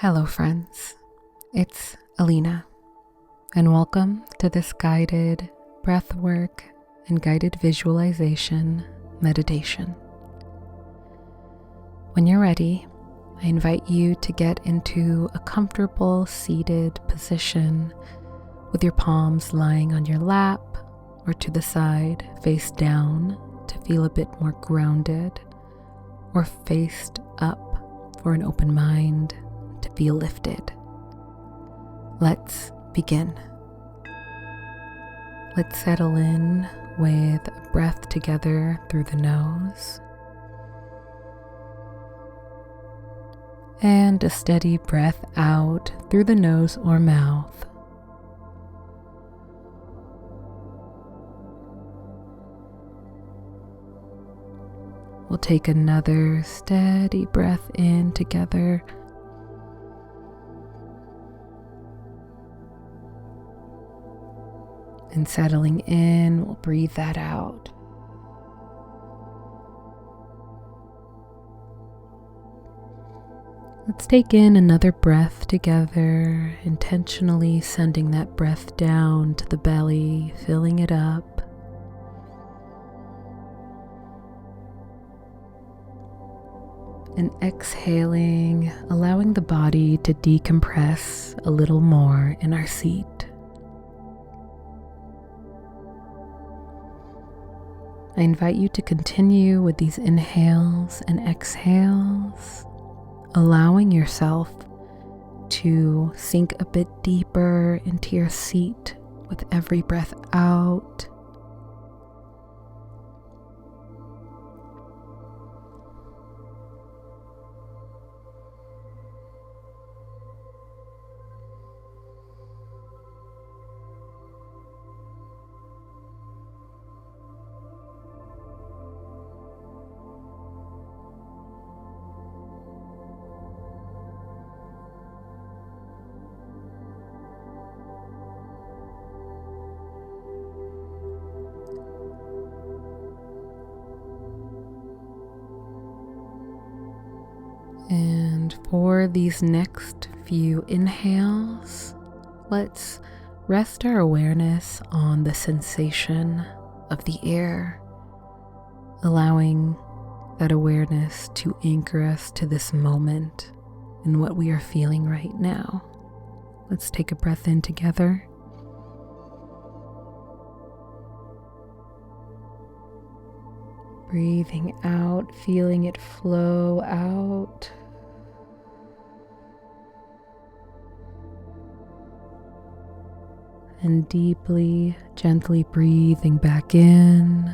Hello friends, it's Alina, and welcome to this guided breathwork and guided visualization meditation. When you're ready, I invite you to get into a comfortable seated position with your palms lying on your lap or to the side, face down to feel a bit more grounded, or faced up for an open mind to feel lifted. Let's begin. Let's settle in with a breath together through the nose and a steady breath out through the nose or mouth. We'll take another steady breath in together. And settling in, we'll breathe that out. Let's take in another breath together, intentionally sending that breath down to the belly, filling it up. And exhaling, allowing the body to decompress a little more in our seat. I invite you to continue with these inhales and exhales, allowing yourself to sink a bit deeper into your seat with every breath out. And for these next few inhales, let's rest our awareness on the sensation of the air, allowing that awareness to anchor us to this moment and what we are feeling right now. Let's take a breath in together. Breathing out, feeling it flow out. And deeply, gently breathing back in.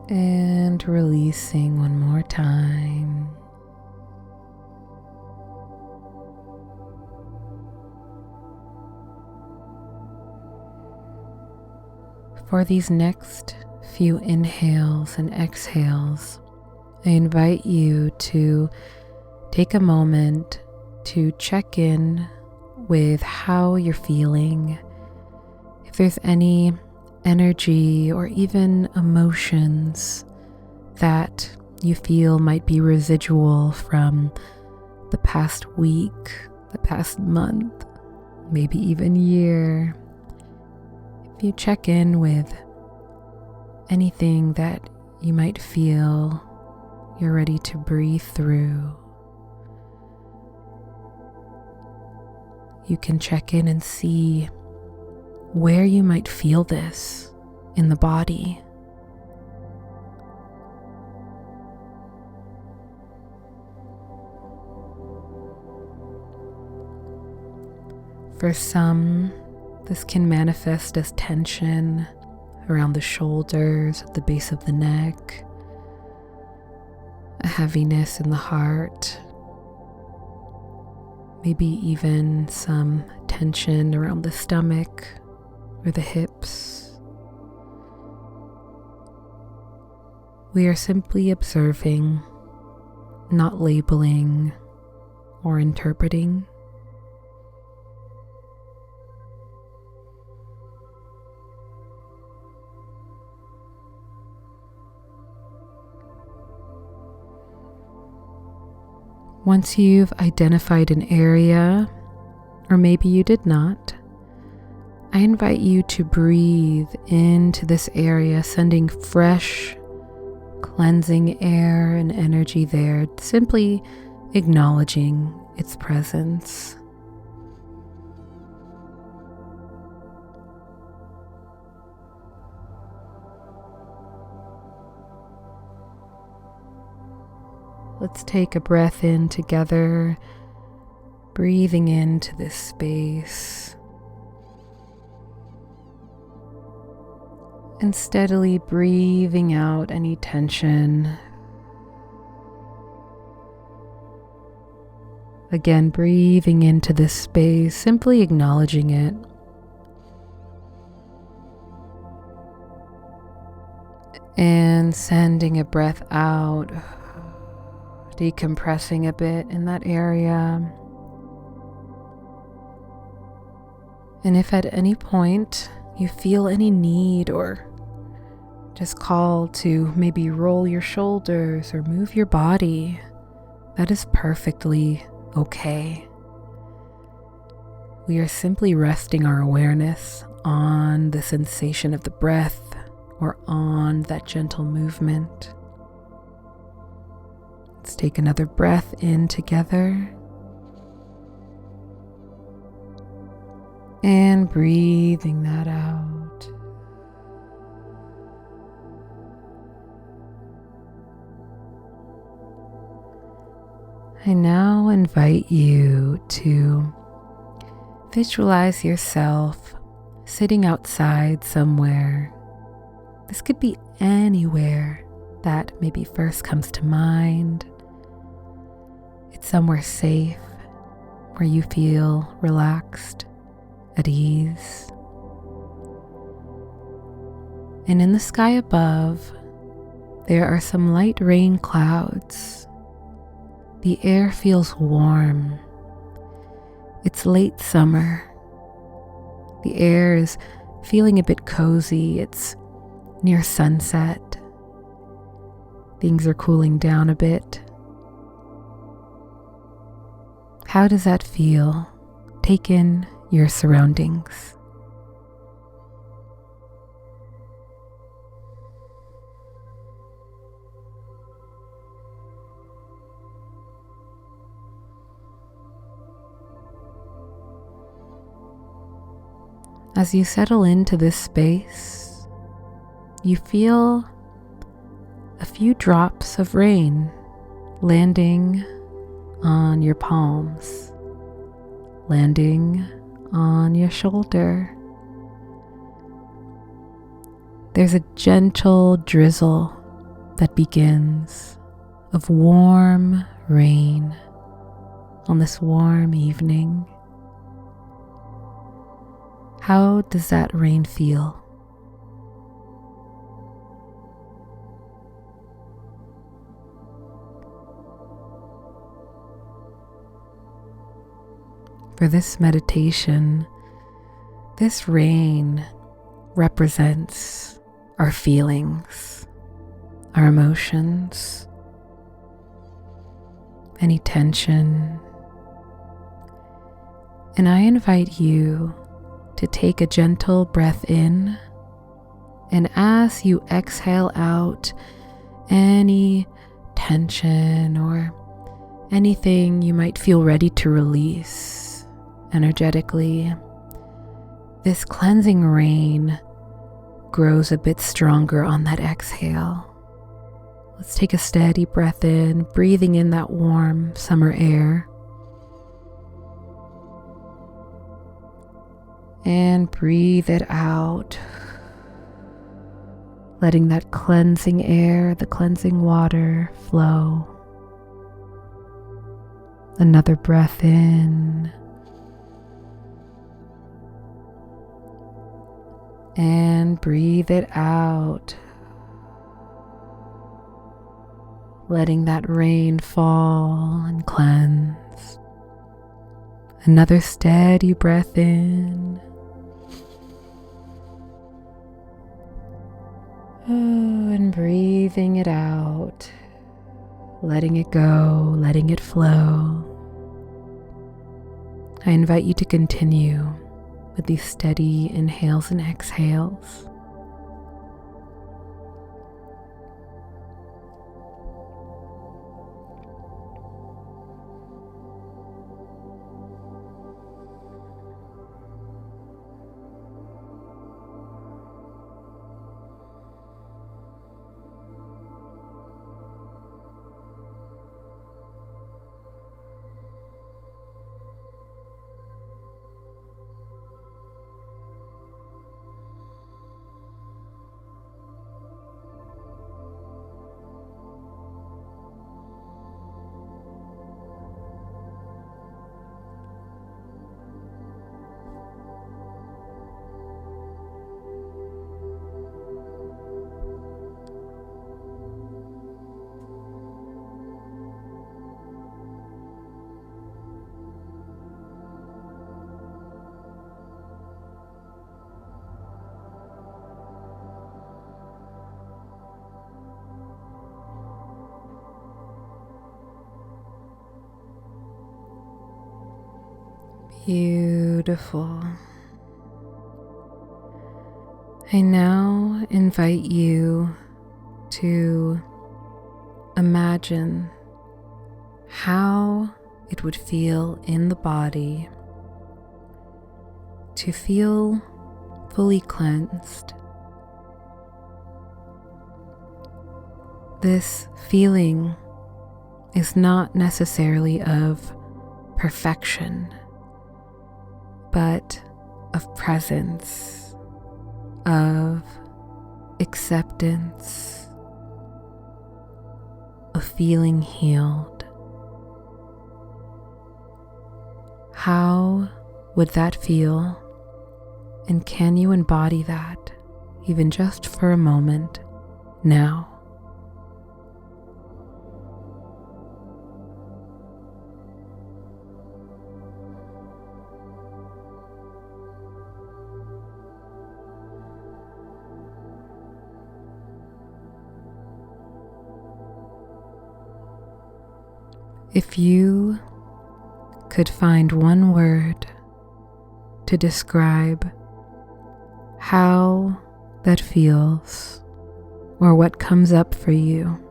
And releasing one more time. For these next few inhales and exhales, I invite you to take a moment to check in with how you're feeling. If there's any energy or even emotions that you feel might be residual from the past week, the past month, maybe even year. If you check in with anything that you might feel you're ready to breathe through, you can check in and see where you might feel this in the body. For some, this can manifest as tension around the shoulders, at the base of the neck, a heaviness in the heart, maybe even some tension around the stomach or the hips. We are simply observing, not labeling or interpreting. Once you've identified an area, or maybe you did not, I invite you to breathe into this area, sending fresh, cleansing air and energy there, simply acknowledging its presence. Let's take a breath in together, breathing into this space, and steadily breathing out any tension. Again, breathing into this space, simply acknowledging it. And sending a breath out, decompressing a bit in that area. And if at any point you feel any need or just call to maybe roll your shoulders or move your body, that is perfectly okay. We are simply resting our awareness on the sensation of the breath or on that gentle movement. Let's take another breath in together. And breathing that out. I now invite you to visualize yourself sitting outside somewhere. This could be anywhere that maybe first comes to mind. It's somewhere safe where you feel relaxed, at ease. And in the sky above, there are some light rain clouds. The air feels warm. It's late summer. The air is feeling a bit cozy. It's near sunset. Things are cooling down a bit. How does that feel? Take in your surroundings. As you settle into this space, you feel a few drops of rain landing on your palms, landing on your shoulder. There's a gentle drizzle that begins of warm rain on this warm evening. How does that rain feel? For this meditation, this rain represents our feelings, our emotions, any tension. And I invite you to take a gentle breath in, and as you exhale out any tension or anything you might feel ready to release energetically, this cleansing rain grows a bit stronger on that exhale. Let's take a steady breath in, breathing in that warm summer air. And breathe it out, letting that cleansing air, the cleansing water flow. Another breath in. And breathe it out, letting that rain fall and cleanse. Another steady breath in. And breathing it out, letting it go, letting it flow. I invite you to continue with these steady inhales and exhales. Beautiful. I now invite you to imagine how it would feel in the body to feel fully cleansed. This feeling is not necessarily of perfection, but of presence, of acceptance, of feeling healed. How would that feel? And can you embody that, even just for a moment, now? If you could find one word to describe how that feels or what comes up for you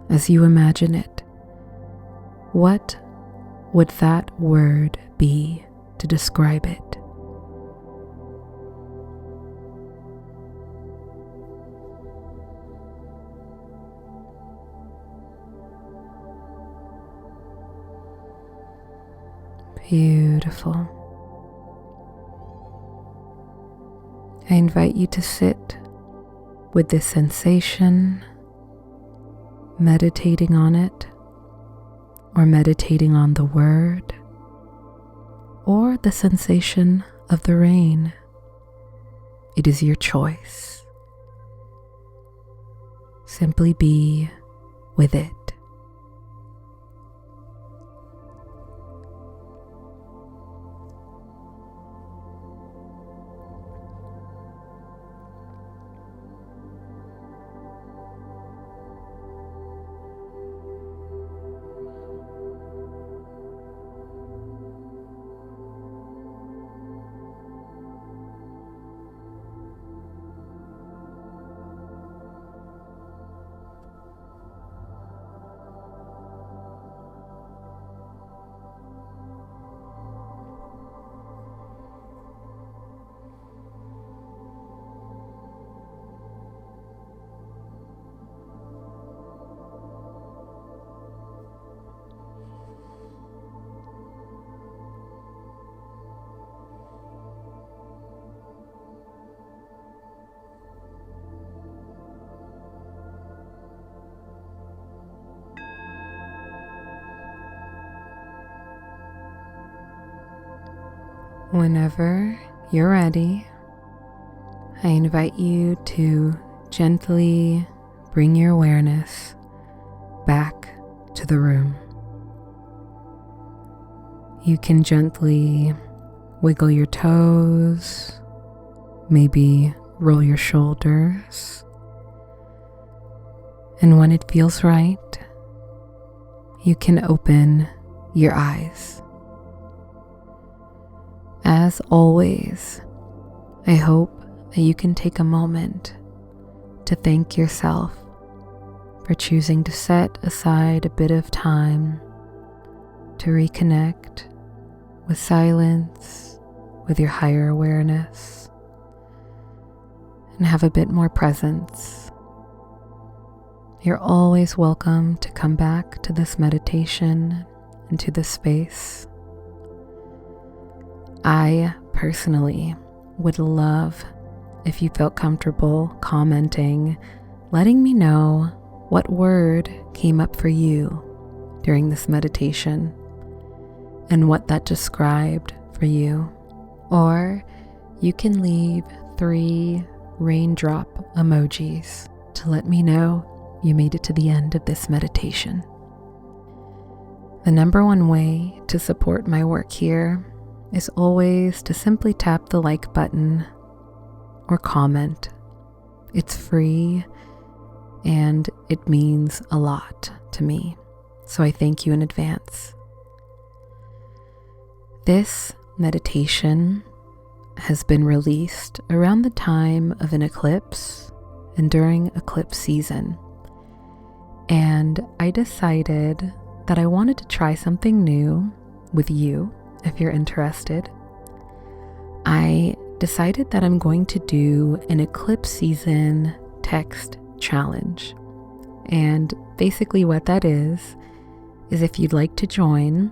as you imagine it, what would that word be to describe it? Beautiful. I invite you to sit with this sensation, meditating on it, or meditating on the word, or the sensation of the rain. It is your choice. Simply be with it. Whenever you're ready, I invite you to gently bring your awareness back to the room. You can gently wiggle your toes, maybe roll your shoulders, and when it feels right, you can open your eyes. As always, I hope that you can take a moment to thank yourself for choosing to set aside a bit of time to reconnect with silence, with your higher awareness, and have a bit more presence. You're always welcome to come back to this meditation and to this space. I personally would love if you felt comfortable commenting, letting me know what word came up for you during this meditation and what that described for you. Or you can leave 3 raindrop emojis to let me know you made it to the end of this meditation. The number one way to support my work here is always to simply tap the like button or comment. It's free and it means a lot to me, so I thank you in advance. This meditation has been released around the time of an eclipse and during eclipse season, and I decided that I wanted to try something new with you. If you're interested, I decided that I'm going to do an eclipse season text challenge. And basically what that is if you'd like to join,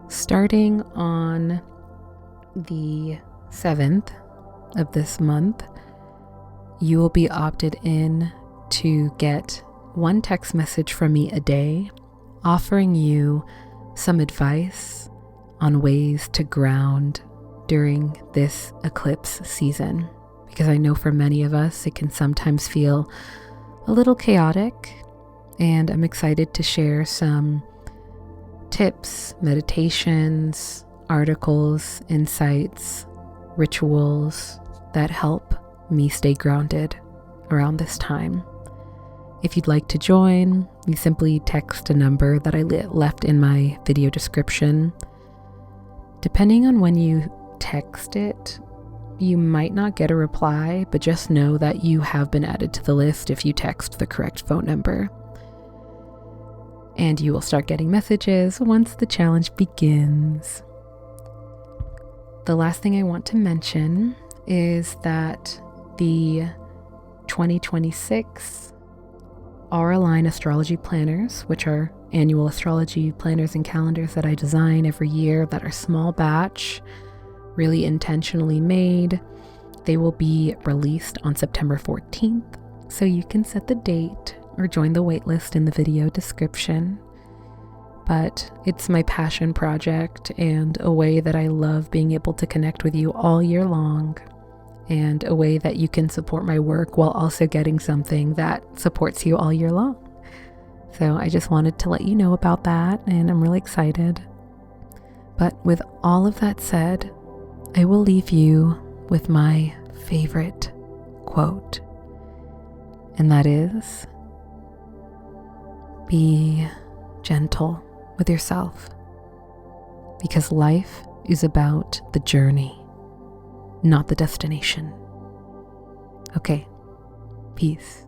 starting on the 7th of this month, you will be opted in to get 1 text message from me a day, offering you some advice on ways to ground during this eclipse season, because I know for many of us it can sometimes feel a little chaotic, and I'm excited to share some tips, meditations, articles, insights, rituals that help me stay grounded around this time. If you'd like to join, you simply text a number that I left in my video description. Depending on when you text it, you might not get a reply, but just know that you have been added to the list if you text the correct phone number. And you will start getting messages once the challenge begins. The last thing I want to mention is that the 2026 Aura-Line astrology planners, which are annual astrology planners and calendars that I design every year that are small batch, really intentionally made. They will be released on September 14th, so you can set the date or join the waitlist in the video description. But it's my passion project and a way that I love being able to connect with you all year long, and a way that you can support my work while also getting something that supports you all year long. So I just wanted to let you know about that, and I'm really excited. But with all of that said, I will leave you with my favorite quote, and that is, be gentle with yourself, because life is about the journey, not the destination. Okay, peace.